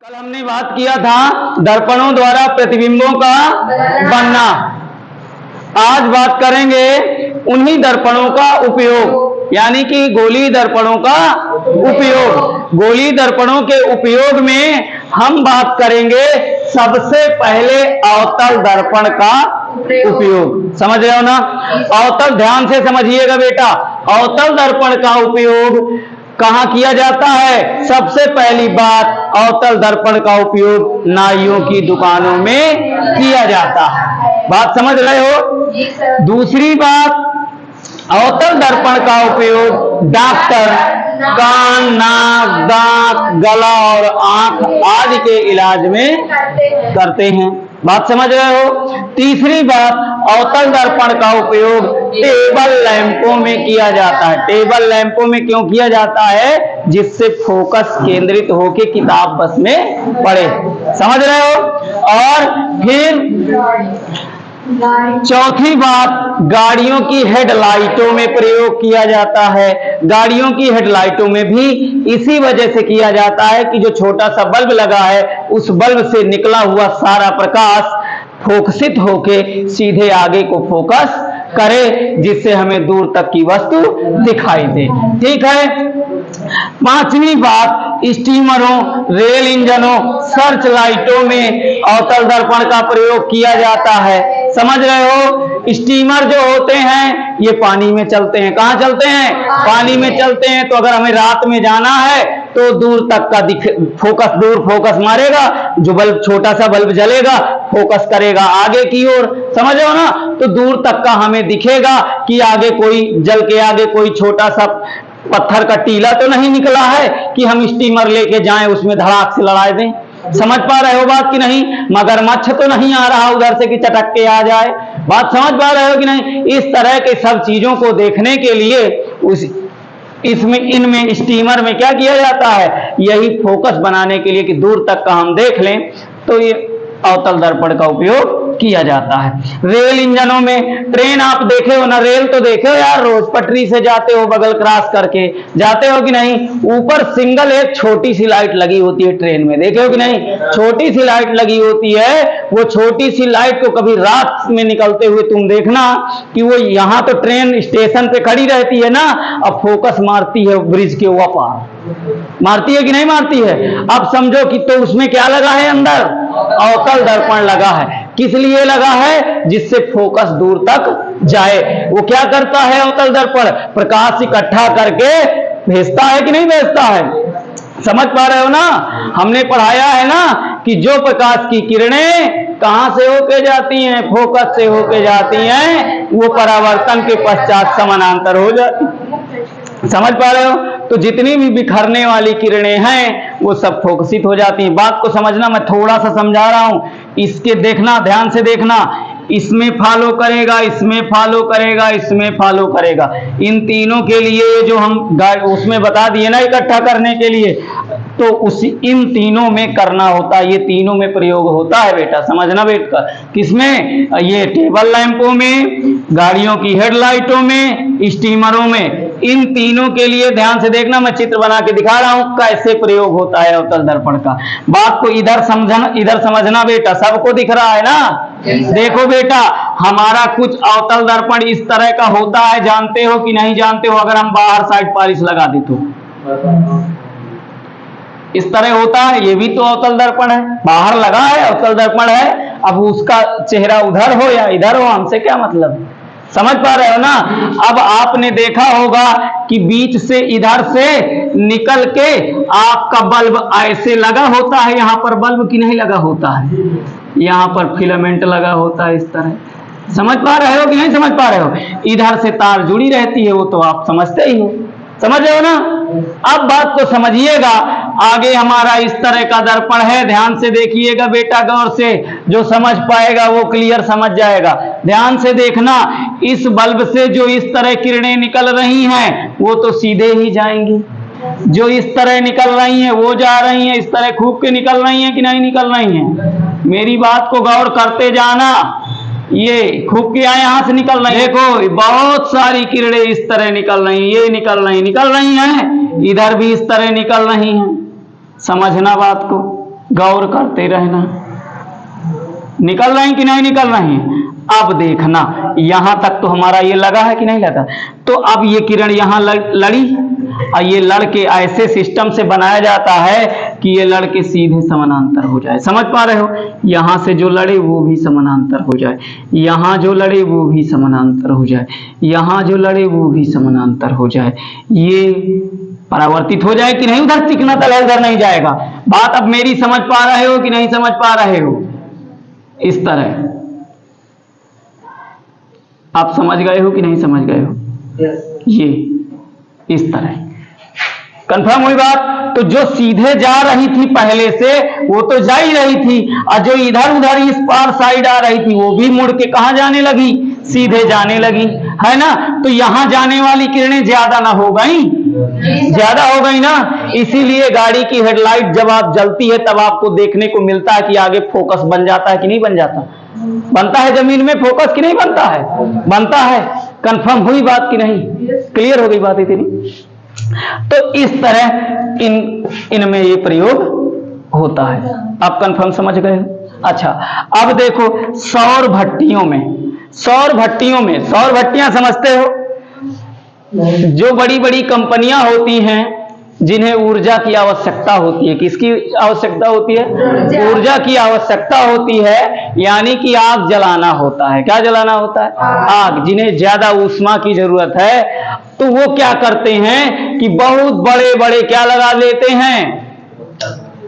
कल हमने बात किया था दर्पणों द्वारा प्रतिबिंबों का बनना। आज बात करेंगे उन्हीं दर्पणों का उपयोग, यानी कि गोलीय दर्पणों का उपयोग। गोलीय दर्पणों के उपयोग में हम बात करेंगे सबसे पहले अवतल दर्पण का उपयोग। समझ रहे हो ना? अवतल, ध्यान से समझिएगा बेटा। अवतल दर्पण का उपयोग कहाँ किया जाता है? सबसे पहली बात, अवतल दर्पण का उपयोग नाइयों की दुकानों में किया जाता है। बात समझ रहे हो? दूसरी बात, अवतल दर्पण का उपयोग डॉक्टर कान, नाक, दांत, गला और आंख आदि के इलाज में करते हैं। बात समझ रहे हो? तीसरी बात, अवतल दर्पण का उपयोग टेबल लैंपों में किया जाता है। टेबल लैंपों में क्यों किया जाता है? जिससे फोकस केंद्रित होके किताब बस में पड़े। समझ रहे हो? और फिर चौथी बात, गाड़ियों की हेडलाइटों में प्रयोग किया जाता है। गाड़ियों की हेडलाइटों में भी इसी वजह से किया जाता है कि जो छोटा सा बल्ब लगा है, उस बल्ब से निकला हुआ सारा प्रकाश फोकसित होके सीधे आगे को फोकस करे, जिससे हमें दूर तक की वस्तु दिखाई दे। ठीक है। पांचवी बात, स्टीमरों, रेल इंजनों, सर्च लाइटों में अवतल दर्पण का प्रयोग किया जाता है। समझ रहे हो? स्टीमर जो होते हैं ये पानी में चलते हैं। कहाँ चलते हैं? पानी में चलते हैं। तो अगर हमें रात में जाना है तो दूर तक का फोकस, दूर फोकस मारेगा, जो बल्ब, छोटा सा बल्ब जलेगा, फोकस करेगा आगे की ओर। समझ रहे हो ना? तो दूर तक का हमें दिखेगा कि आगे कोई, जल के आगे कोई छोटा सा पत्थर का टीला तो नहीं निकला है कि हम स्टीमर लेके जाएं, उसमें धड़ाक से लड़ा दें। समझ पा रहे हो बात कि नहीं? मगरमच्छ तो नहीं आ रहा उधर से कि चटक के आ जाए। बात समझ पा रहे हो कि नहीं? इस तरह के सब चीजों को देखने के लिए इनमें स्टीमर में क्या किया जाता है? यही फोकस बनाने के लिए कि दूर तक का हम देख लें, तो ये अवतल दर्पण का उपयोग किया जाता है। रेल इंजनों में, ट्रेन आप देखे हो ना, रेल तो देखे हो यार, रोज पटरी से जाते हो, बगल क्रॉस करके जाते हो कि नहीं? ऊपर सिंगल एक छोटी सी लाइट लगी होती है ट्रेन में, देखे हो कि नहीं? छोटी सी लाइट लगी होती है। वो छोटी सी लाइट को कभी रात में निकलते हुए तुम देखना कि वो यहाँ तो ट्रेन स्टेशन पे खड़ी रहती है ना, अब फोकस मारती है ब्रिज के ऊपर पार, मारती है कि नहीं मारती है? अब समझो कि तो उसमें क्या लगा है? अंदर अवतल दर्पण लगा है। किस लिए लगा है? जिससे फोकस दूर तक जाए। वो क्या करता है अवतल दर्पण? प्रकाश इकट्ठा करके भेजता है कि नहीं भेजता है? समझ पा रहे हो ना? हमने पढ़ाया है ना कि जो प्रकाश की किरणें कहां से होके जाती हैं? फोकस से होके जाती हैं, वो परावर्तन के पश्चात समानांतर हो जाती हैं। समझ पा रहे हो? तो जितनी भी बिखरने वाली किरणें हैं वो सब फोकसित हो जाती हैं। बात को समझना, मैं थोड़ा सा समझा रहा हूं, इसके देखना, ध्यान से देखना। इसमें फॉलो करेगा, इसमें फॉलो करेगा, इसमें फॉलो करेगा। इन तीनों के लिए जो हम उसमें बता दिए ना इकट्ठा करने के लिए, तो इन तीनों में करना होता है। ये तीनों में प्रयोग होता है बेटा, समझना बेटा। किसमें? ये टेबल लैंपों में, गाड़ियों की हेडलाइटों में, स्टीमरों में। इन तीनों के लिए ध्यान से देखना, मैं चित्र बना के दिखा रहा हूं कैसे प्रयोग होता है अवतल दर्पण का। बात को इधर समझना बेटा, सबको दिख रहा है ना? देखो बेटा, हमारा कुछ अवतल दर्पण इस तरह का होता है, जानते हो कि नहीं जानते हो? अगर हम बाहर साइड पॉलिश लगा दे तो इस तरह होता है। ये भी तो अवतल दर्पण है, बाहर लगा है, अवतल दर्पण है। अब उसका चेहरा उधर हो या इधर हो, हमसे क्या मतलब? समझ पा रहे हो ना? अब आपने देखा होगा कि बीच से, इधर से निकल के आपका बल्ब ऐसे लगा होता है, यहां पर बल्ब की नहीं लगा होता है, यहां पर फिलामेंट लगा होता है इस तरह। समझ पा रहे हो कि नहीं समझ पा रहे हो? इधर से तार जुड़ी रहती है, वो तो आप समझते ही हो। समझ रहे हो ना? अब बात को समझिएगा। आगे हमारा इस तरह का दर्पण है, ध्यान से देखिएगा बेटा, गौर से। जो समझ पाएगा वो क्लियर समझ जाएगा। ध्यान से देखना, इस बल्ब से जो इस तरह किरणें निकल रही हैं वो तो सीधे ही जाएंगी, जो इस तरह निकल रही हैं वो जा रही हैं, इस तरह खूब के निकल रही हैं कि नहीं निकल रही हैं? मेरी बात को गौर करते जाना। ये खूब के यहां से निकल रही है, देखो बहुत सारी किरणें इस तरह निकल रही हैं, ये निकल रही हैं, इधर भी इस तरह निकल रही हैं। समझना बात को। गौर करते रहना, निकल रही कि नहीं निकल रही। अब देखना यहां तक तो हमारा ये लगा है कि नहीं लगा। तो अब ये किरण यहां लड़ी और ये लड़ के ऐसे सिस्टम से बनाया जाता है कि ये लड़ के सीधे समानांतर हो जाए। समझ पा रहे हो, यहां से जो लड़े वो भी समानांतर हो जाए, यहां जो लड़े वो भी समानांतर हो जाए, यहां जो लड़े वो भी समानांतर हो जाए। ये परावर्तित हो जाए कि नहीं, उधर चिकना तल है उधर नहीं जाएगा। बात अब मेरी समझ पा रहे हो कि नहीं समझ पा रहे हो। इस तरह आप समझ गए हो कि नहीं समझ गए हो। ये इस तरह कंफर्म हुई बात। तो जो सीधे जा रही थी पहले से वो तो जा ही रही थी, और जो इधर उधर इस पार साइड आ रही थी वो भी मुड़ के कहां जाने लगी, सीधे जाने लगी, है ना। तो यहां जाने वाली किरणें ज्यादा ना हो गई, ज्यादा हो गई ना। इसीलिए गाड़ी की हेडलाइट जब आप जलती है तब आपको देखने को मिलता है कि आगे फोकस बन जाता है कि नहीं बन जाता, बनता है जमीन में फोकस कि नहीं बनता है, बनता है। कंफर्म हुई बात कि नहीं, क्लियर हो गई बात इतनी। तो इस तरह इनमें ये प्रयोग होता है। आप कंफर्म समझ गए हो। अच्छा अब देखो सौर भट्टियों में, सौर भट्टियां समझते हो, जो बड़ी बड़ी कंपनियां होती हैं जिन्हें ऊर्जा की आवश्यकता होती है। किसकी आवश्यकता होती है, ऊर्जा की आवश्यकता होती है, यानी कि आग जलाना होता है। क्या जलाना होता है, आग। जिन्हें ज्यादा ऊष्मा की जरूरत है तो वो क्या करते हैं कि बहुत बड़े बड़े क्या लगा लेते हैं,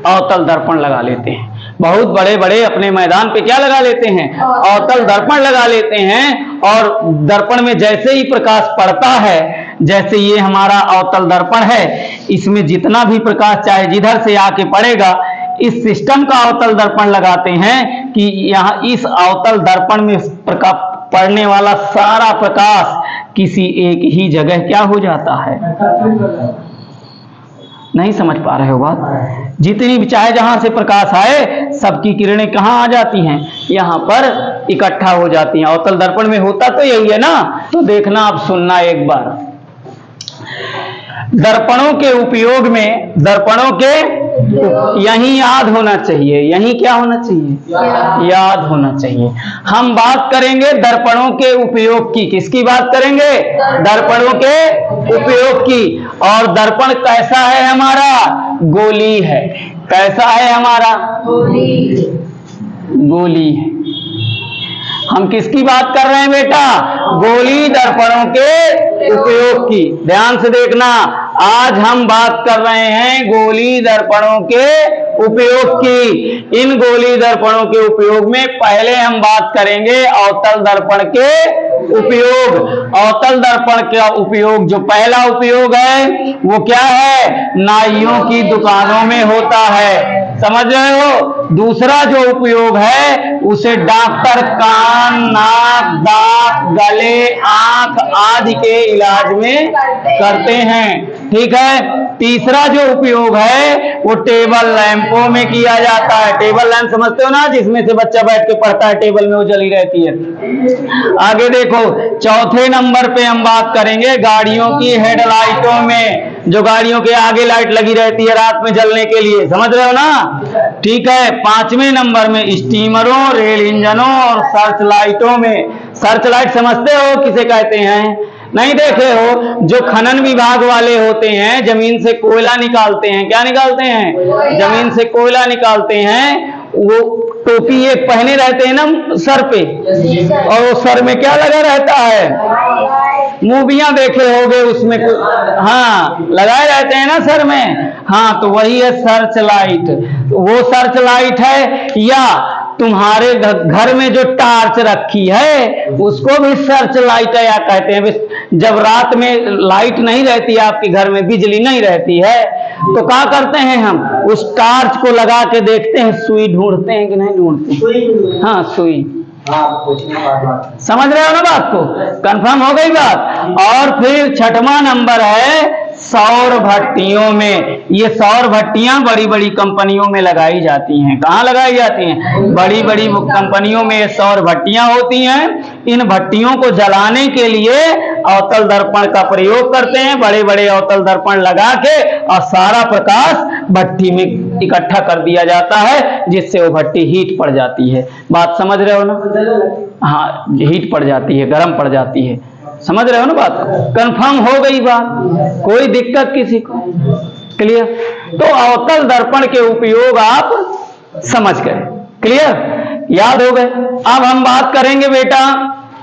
अवतल दर्पण लगा लेते हैं। बहुत बड़े बड़े अपने मैदान पे क्या लगा लेते हैं, अवतल दर्पण लगा लेते हैं। और दर्पण में जैसे ही प्रकाश पड़ता है, जैसे ये हमारा अवतल दर्पण है, इसमें जितना भी प्रकाश चाहे जिधर से आके पड़ेगा, इस सिस्टम का अवतल दर्पण लगाते हैं कि यहाँ इस अवतल दर्पण में प्रकाश पड़ने वाला सारा प्रकाश किसी एक ही जगह क्या हो जाता है। नहीं समझ पा रहे हो बात। जितनी भी चाहे जहां से प्रकाश आए सबकी किरणें कहां आ जाती हैं, यहां पर इकट्ठा हो जाती हैं। अवतल दर्पण में होता तो यही है ना। तो देखना आप सुनना एक बार, दर्पणों के उपयोग में, दर्पणों के यही याद होना चाहिए, यही क्या होना चाहिए, याद होना चाहिए। हम बात करेंगे दर्पणों के उपयोग की। किसकी बात करेंगे, दर्पणों के उपयोग की। और दर्पण कैसा है हमारा, गोली है। कैसा है हमारा, गोली है। हम किसकी बात कर रहे हैं बेटा, गोली दर्पणों के उपयोग की। ध्यान से देखना, आज हम बात कर रहे हैं गोली दर्पणों के उपयोग की। इन गोली दर्पणों के उपयोग में पहले हम बात करेंगे अवतल दर्पण के उपयोग। अवतल दर्पण का उपयोग, जो पहला उपयोग है वो क्या है, नाइयों की दुकानों में होता है। समझ रहे हो। दूसरा जो उपयोग है उसे डॉक्टर कान, नाक, दांत, गले, आंख आदि के इलाज में करते हैं। ठीक है। तीसरा जो उपयोग है वो टेबल लैंपों में किया जाता है। टेबल लैंप समझते हो ना, जिसमें से बच्चा बैठ के पढ़ता है, टेबल में वो जली रहती है। आगे देखो, चौथे नंबर पे हम बात करेंगे गाड़ियों की हेडलाइटों में, जो गाड़ियों के आगे लाइट लगी रहती है रात में जलने के लिए। समझ रहे हो ना। ठीक है। पांचवें नंबर में स्टीमरों, रेल इंजनों और सर्च लाइटों में। सर्च लाइट समझते हो किसे कहते हैं, नहीं देखे हो। जो खनन विभाग वाले होते हैं, जमीन से कोयला निकालते हैं। क्या निकालते हैं, जमीन से कोयला निकालते हैं। वो टोपी एक पहने रहते हैं ना सर पे, और वो सर में क्या लगा रहता है, मूवियां देखे होगे उसमें, हाँ लगाए रहते हैं ना सर में। हाँ तो वही है सर्च लाइट। वो सर्च लाइट है। या तुम्हारे घर में जो टार्च रखी है उसको भी सर्च लाइट या कहते हैं। जब रात में लाइट नहीं रहती, आपके घर में बिजली नहीं रहती है, तो क्या करते हैं हम, उस टार्च को लगा के देखते हैं सुई ढूंढते हैं कि नहीं ढूंढते। हाँ सुई। समझ रहे हो ना बात को, कंफर्म हो गई बात। और फिर छठवां नंबर है सौर भट्टियों में। ये सौर भट्टियां बड़ी बड़ी कंपनियों में लगाई जाती हैं। कहाँ लगाई जाती हैं? बड़ी बड़ी कंपनियों में ये सौर भट्टियां होती हैं। इन भट्टियों को जलाने के लिए अवतल दर्पण का प्रयोग करते हैं। बड़े बड़े अवतल दर्पण लगा के और सारा प्रकाश भट्टी में इकट्ठा कर दिया जाता है, जिससे वो भट्टी हीट पड़ जाती है। बात समझ रहे हो ना? हाँ, हीट पड़ जाती है, गर्म पड़ जाती है। समझ रहे हो ना बात? कंफर्म हो गई बात? कोई दिक्कत किसी को? क्लियर? तो अवतल दर्पण के उपयोग आप समझ गए। क्लियर? याद हो गए? अब हम बात करेंगे बेटा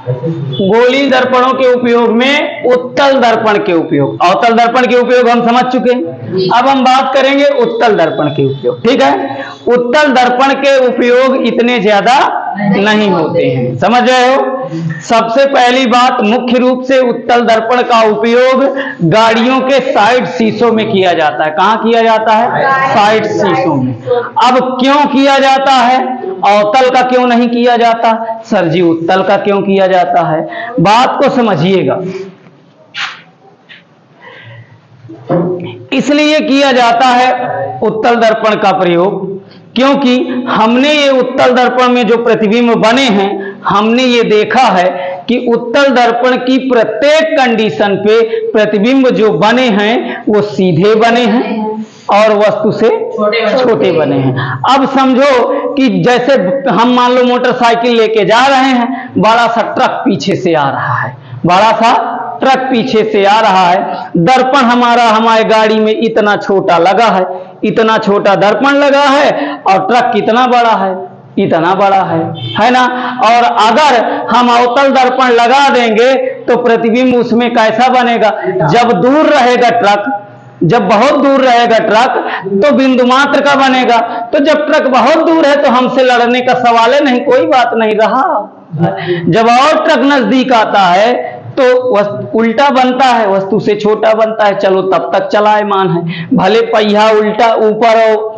गोली दर्पणों के उपयोग में उत्तल दर्पण के उपयोग। अवतल दर्पण के उपयोग हम समझ चुके हैं। अब हम बात करेंगे उत्तल दर्पण के उपयोग। ठीक है? उत्तल दर्पण के उपयोग इतने ज्यादा नहीं होते हैं। समझ रहे हो? सबसे पहली बात, मुख्य रूप से उत्तल दर्पण का उपयोग गाड़ियों के साइड शीशों में किया जाता है। कहाँ किया जाता है? साइड शीशों में। अब क्यों किया जाता है? अवतल का क्यों नहीं किया जाता? सर जी उत्तल का क्यों किया जाता है? बात को समझिएगा। इसलिए किया जाता है उत्तल दर्पण का प्रयोग क्योंकि हमने ये उत्तल दर्पण में जो प्रतिबिंब बने हैं, हमने ये देखा है कि उत्तल दर्पण की प्रत्येक कंडीशन पे प्रतिबिंब जो बने हैं वो सीधे बने हैं और वस्तु से छोटे बने हैं। अब समझो कि जैसे हम मान लो मोटरसाइकिल लेके जा रहे हैं, बड़ा सा ट्रक पीछे से आ रहा है, बड़ा सा ट्रक पीछे से आ रहा है। दर्पण हमारे गाड़ी में इतना छोटा लगा है, इतना छोटा दर्पण लगा है, और ट्रक कितना बड़ा है? इतना बड़ा है ना? और अगर हम अवतल दर्पण लगा देंगे तो प्रतिबिंब उसमें कैसा बनेगा? जब दूर रहेगा ट्रक, जब बहुत दूर रहेगा ट्रक तो बिंदु मात्र का बनेगा। तो जब ट्रक बहुत दूर है तो हमसे लड़ने का सवाल है नहीं, कोई बात नहीं रहा। जब और ट्रक नजदीक आता है तो उल्टा बनता है, वस्तु से छोटा बनता है। चलो तब तक चलायमान है, भले पहिया उल्टा ऊपर और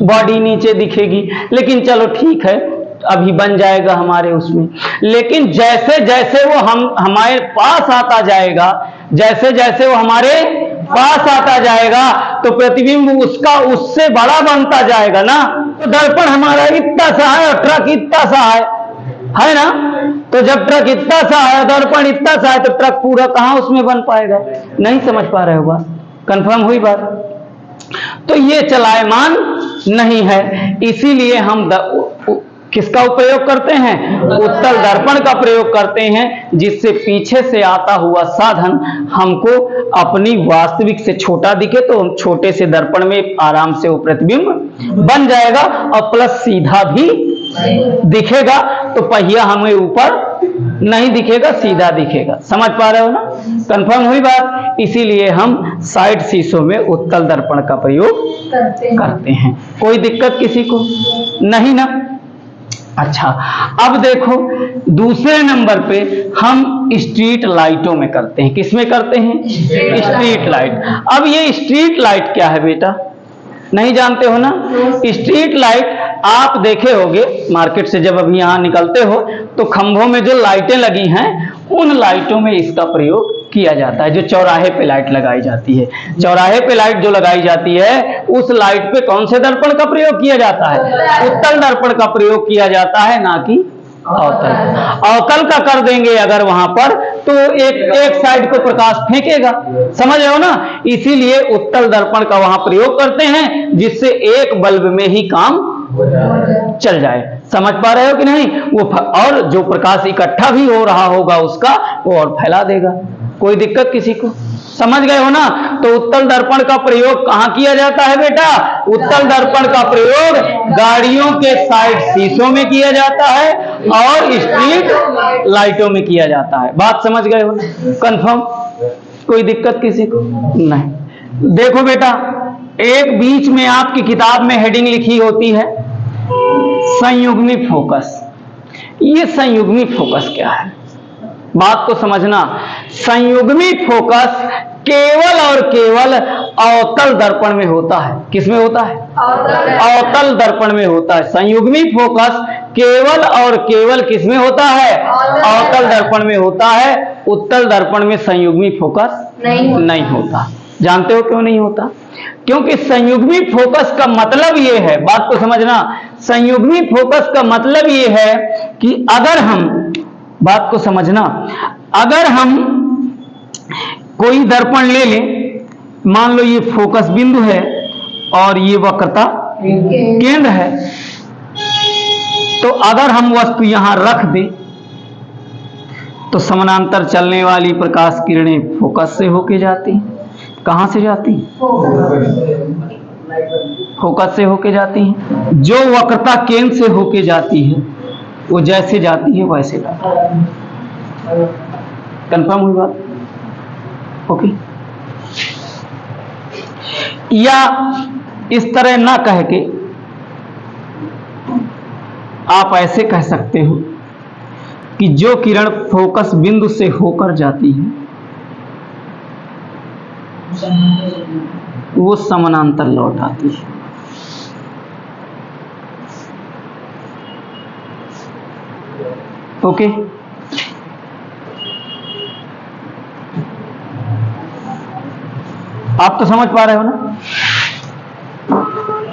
बॉडी नीचे दिखेगी, लेकिन चलो ठीक है, अभी बन जाएगा हमारे उसमें। लेकिन जैसे जैसे वो हमारे पास आता जाएगा, जैसे जैसे वो हमारे पास आता जाएगा तो प्रतिबिंब उसका उससे बड़ा बनता जाएगा ना। तो दर्पण हमारा इतना सा है और ट्रक इतना सा है ना? तो जब ट्रक इतना सा है, दर्पण इतना सा है, तो ट्रक पूरा कहां उसमें बन पाएगा? नहीं समझ पा रहे हो बात? कंफर्म हुई बात? तो ये चलायमान नहीं है, इसीलिए हम किसका उपयोग करते हैं? उत्तल दर्पण का प्रयोग करते हैं, जिससे पीछे से आता हुआ साधन हमको अपनी वास्तविक से छोटा दिखे तो हम छोटे से दर्पण में आराम से वो प्रतिबिंब बन जाएगा और प्लस सीधा भी दिखेगा। तो पहिया हमें ऊपर नहीं दिखेगा, सीधा दिखेगा। समझ पा रहे हो ना? कंफर्म हुई बात? इसीलिए हम साइड शीशों में उत्तल दर्पण का प्रयोग करते हैं। कोई दिक्कत किसी को नहीं ना? अच्छा, अब देखो दूसरे नंबर पे हम स्ट्रीट लाइटों में करते हैं। किसमें करते हैं? Street light. अब ये स्ट्रीट लाइट क्या है बेटा? नहीं जानते हो ना? स्ट्रीट लाइट आप देखे होंगे मार्केट से, जब अभी यहाँ निकलते हो तो खंभों में जो लाइटें लगी हैं, उन लाइटों में इसका प्रयोग किया जाता है। जो चौराहे पे लाइट लगाई जाती है, चौराहे पे लाइट जो लगाई जाती है, उस लाइट पे कौन से दर्पण का प्रयोग किया जाता है? उत्तल दर्पण का प्रयोग किया जाता है, ना कि अवतल। अवतल का कर देंगे अगर वहां पर तो एक साइड को प्रकाश फेंकेगा। समझ रहे हो ना? इसीलिए उत्तल दर्पण का वहां प्रयोग करते हैं, जिससे एक बल्ब में ही काम चल जाए। समझ पा रहे हो कि नहीं? वो और जो प्रकाश इकट्ठा भी हो रहा होगा उसका वो और फैला देगा। कोई दिक्कत किसी को? समझ गए हो ना? तो उत्तल दर्पण का प्रयोग कहां किया जाता है बेटा? उत्तल दर्पण का प्रयोग गाड़ियों के साइड शीशों में किया जाता है और स्ट्रीट लाइटों में किया जाता है। बात समझ गए हो ना? कंफर्म? कोई दिक्कत किसी को नहीं? देखो बेटा, एक बीच में आपकी किताब में हेडिंग लिखी होती है संयुग्मी फोकस। ये संयुग्मी फोकस क्या है? बात को समझना। संयुग्मी फोकस केवल और केवल अवतल दर्पण में होता है। किसमें होता है? अवतल दर्पण में होता है। संयुग्मी फोकस केवल और केवल किसमें होता है? अवतल दर्पण में होता है। उत्तल दर्पण में संयुग्मी फोकस नहीं होता। जानते हो क्यों नहीं होता? क्योंकि संयुग्मी फोकस का मतलब ये है, बात को समझना, संयुग्मी फोकस का मतलब ये है कि अगर हम, बात को समझना, अगर हम कोई दर्पण ले लें, मान लो ये फोकस बिंदु है और ये वक्रता केंद्र है, तो अगर हम वस्तु यहां रख दें तो समानांतर चलने वाली प्रकाश किरणें फोकस से होके जाती हैं। कहां से जाती हैं? फोकस से होके जाती हैं। जो वक्रता केंद्र से होके जाती है वो जैसे जाती है वैसे जाती है। कंफर्म हुई बात? ओके। या इस तरह ना कह के आप ऐसे कह सकते हो कि जो किरण फोकस बिंदु से होकर जाती है वो समानांतर लौट आती है। ओके। आप तो समझ पा रहे हो ना?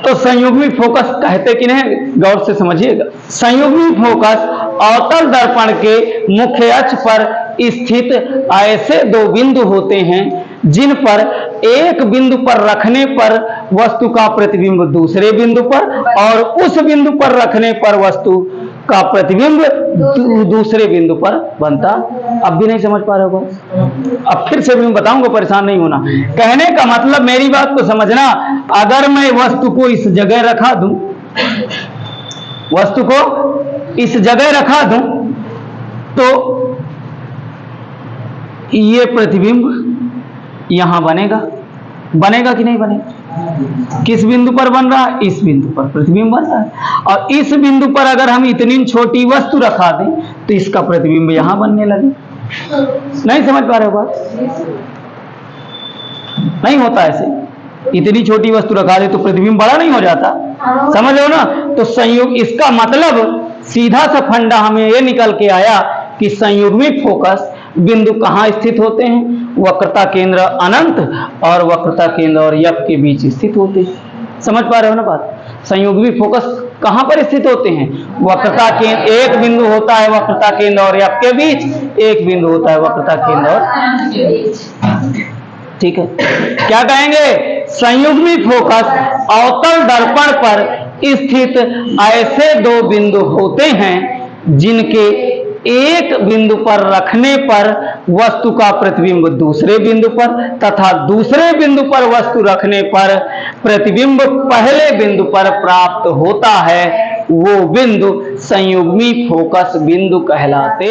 तो संयुग्मी फोकस कहते कि नहीं, गौर से समझिएगा। संयुग्मी फोकस अवतल दर्पण के मुख्य अक्ष पर स्थित ऐसे दो बिंदु होते हैं जिन पर एक बिंदु पर रखने पर वस्तु का प्रतिबिंब दूसरे बिंदु पर और उस बिंदु पर रखने पर वस्तु का प्रतिबिंब दूसरे बिंदु पर बनता। अब भी नहीं समझ पा रहे हो? अब फिर से मैं बताऊंगा, परेशान नहीं होना। कहने का मतलब, मेरी बात को समझना, अगर मैं वस्तु को इस जगह रखा दूं, वस्तु को इस जगह रखा दूं तो ये प्रतिबिंब यहां बनेगा। बनेगा कि नहीं बनेगा? किस बिंदु पर बन रहा है? इस बिंदु पर प्रतिबिंब बन रहा है। और इस बिंदु पर अगर हम इतनी छोटी वस्तु रखा दें तो इसका प्रतिबिंब यहां बनने लगे। नहीं समझ पा रहे हो बात? नहीं होता ऐसे। इतनी छोटी वस्तु रखा दे तो प्रतिबिंब बड़ा नहीं हो जाता? समझ लो ना? तो संयुग, इसका मतलब सीधा सा फंडा हमें ये निकल के आया कि संयुग्मी फोकस बिंदु कहां स्थित होते हैं? वक्रता केंद्र अनंत और वक्रता केंद्र और यफ के बीच स्थित होते हैं। समझ पा रहे हो ना बात? संयुग्मी फोकस कहां पर स्थित होते हैं? वक्रता केंद्र, एक बिंदु होता है वक्रता केंद्र और यफ के बीच, एक बिंदु होता है वक्रता केंद्र और, ठीक है। क्या कहेंगे? संयुग्मी फोकस अवतल दर्पण पर स्थित ऐसे दो बिंदु होते हैं जिनके एक बिंदु पर रखने पर वस्तु का प्रतिबिंब दूसरे बिंदु पर तथा दूसरे बिंदु पर वस्तु रखने पर प्रतिबिंब पहले बिंदु पर प्राप्त होता है। वो बिंदु संयुग्मी फोकस बिंदु कहलाते